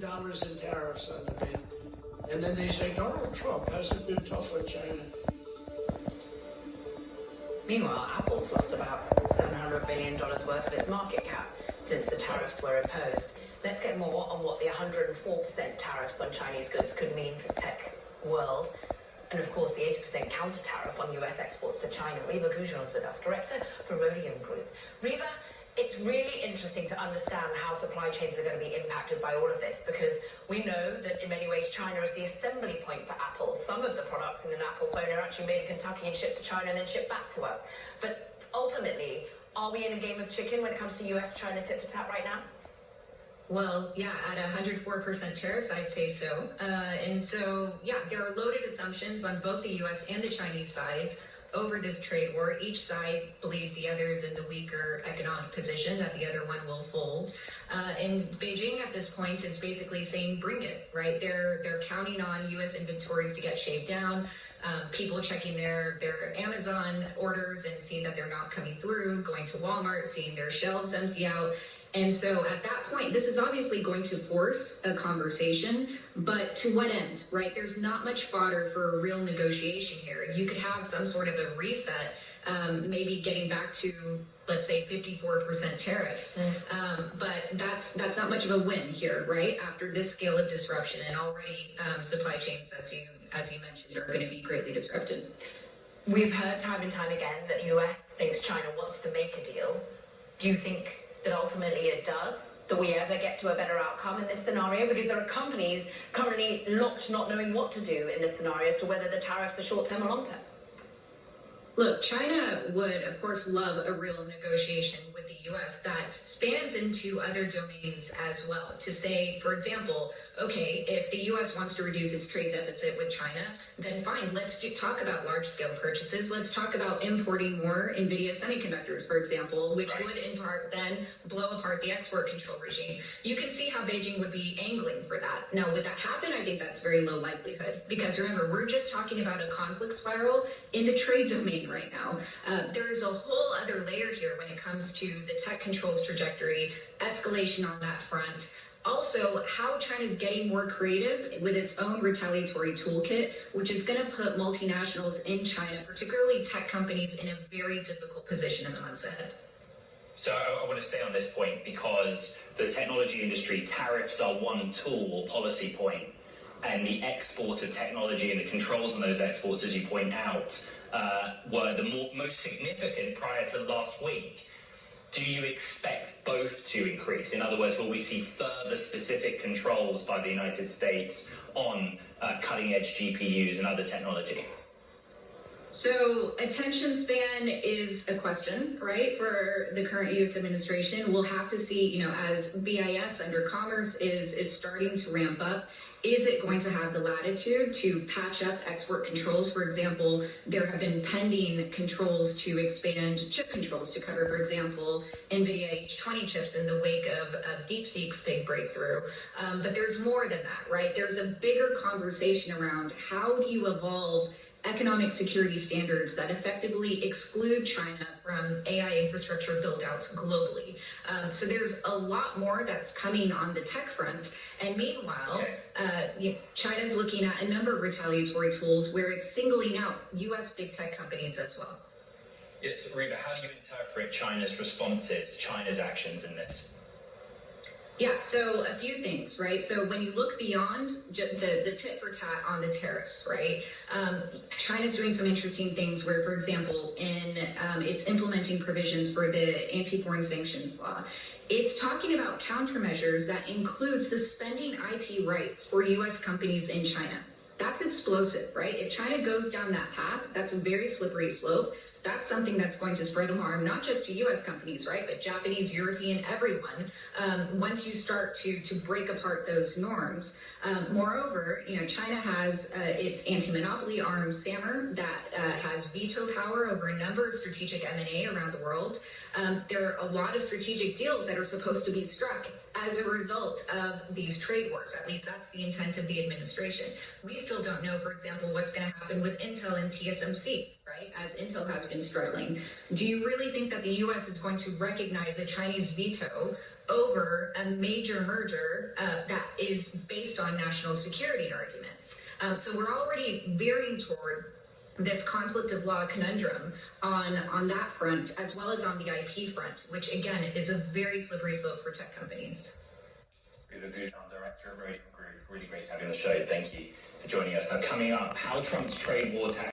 billion in tariffs on the man. And then they say Donald Trump hasn't been tough on China. Meanwhile, Apple's lost about $700 billion worth of its market cap since the tariffs were imposed. Let's get more on what the 104% tariffs on Chinese goods could mean for the tech world. And of course, the 80% counter tariff on US exports to China. Reva Goujon is with us, director for Rhodium Group. Reva, it's really interesting to understand how supply chains are going to be impacted by all of this, because we know that in many ways China is the assembly point for Apple. Some of the products in an Apple phone are actually made in Kentucky and shipped to China and then shipped back to us. But ultimately, are we in a game of chicken when it comes to US-China tit-for-tat right now? Well, yeah, at 104% tariffs, I'd say so. And so, yeah, there are loaded assumptions on both the U.S. and the Chinese sides over this trade war. Each side believes the other is in the weaker economic position, that the other one will fold. And Beijing at this point is basically saying, bring it, right? They're counting on U.S. inventories to get shaved down. People checking their Amazon orders and seeing that they're not coming through, going to Walmart, seeing their shelves empty out. And so at that point, this is obviously going to force a conversation, but to what end, right? There's not much fodder for a real negotiation here. You could have some sort of a reset, maybe getting back to, let's say, 54% tariffs. But that's not much of a win here, right? After this scale of disruption, and already supply chains, as you mentioned, are going to be greatly disrupted. We've heard time and time again that the US thinks China wants to make a deal. Do you think that ultimately it does, that we ever get to a better outcome in this scenario? Because there are companies currently locked, not knowing what to do in this scenario as to whether the tariffs are short-term or long-term. Look, China would, of course, love a real negotiation with the U.S. that spans into other domains as well. To say, for example, okay, if the U.S. wants to reduce its trade deficit with China, then fine, let's talk about large-scale purchases. Let's talk about importing more NVIDIA semiconductors, for example, which would in part then blow apart the export control regime. You can see how Beijing would be angling for that. Now, would that happen? I think that's very low likelihood, because remember, we're just talking about a conflict spiral in the trade domain right now. There is a whole other layer here when it comes to the tech controls trajectory, escalation on that front. Also, how China's getting more creative with its own retaliatory toolkit, which is going to put multinationals in China, particularly tech companies, in a very difficult position in the months ahead. So I want to stay on this point, because the technology industry, tariffs are one tool or policy point, and the export of technology and the controls on those exports, as you point out, were the most significant prior to last week. Do you expect both to increase? In other words, will we see further specific controls by the United States on cutting-edge GPUs and other technology? So attention span is a question, right, for the current U.S. administration. We'll have to see, as BIS under commerce is starting to ramp up, is it going to have the latitude to patch up export controls? For example, there have been pending controls to expand chip controls to cover, for example, NVIDIA H20 chips in the wake of DeepSeek's big breakthrough. But there's more than that, right? There's a bigger conversation around how do you evolve economic security standards that effectively exclude China from AI infrastructure build-outs globally. So there's a lot more that's coming on the tech front. And meanwhile, China's looking at a number of retaliatory tools where it's singling out U.S. big tech companies as well. Yes, Reva, how do you interpret China's responses, China's actions in this? Yeah, so a few things, right? So when you look beyond the tit for tat on the tariffs, right? China's doing some interesting things where, for example, it's implementing provisions for the anti-foreign sanctions law. It's talking about countermeasures that include suspending IP rights for U.S. companies in China. That's explosive, right? If China goes down that path, that's a very slippery slope. That's something that's going to spread harm, not just to U.S. companies, right, but Japanese, European, everyone, once you start to break apart those norms. Moreover, China has its anti-monopoly arm, SAMR, that has veto power over a number of strategic M&A around the world. There are a lot of strategic deals that are supposed to be struck as a result of these trade wars. At least that's the intent of the administration. We still don't know, for example, what's going to happen with Intel and TSMC, right? As Intel has been struggling. Do you really think that the US is going to recognize a Chinese veto over a major merger that is based on national security arguments? So we're already veering toward this conflict of law conundrum on that front, as well as on the IP front, which again is a very slippery slope for tech companies. Reva Goujon, Director of Rhodium Group, really great to have you on the show. Thank you for joining us. Now, coming up, how Trump's trade war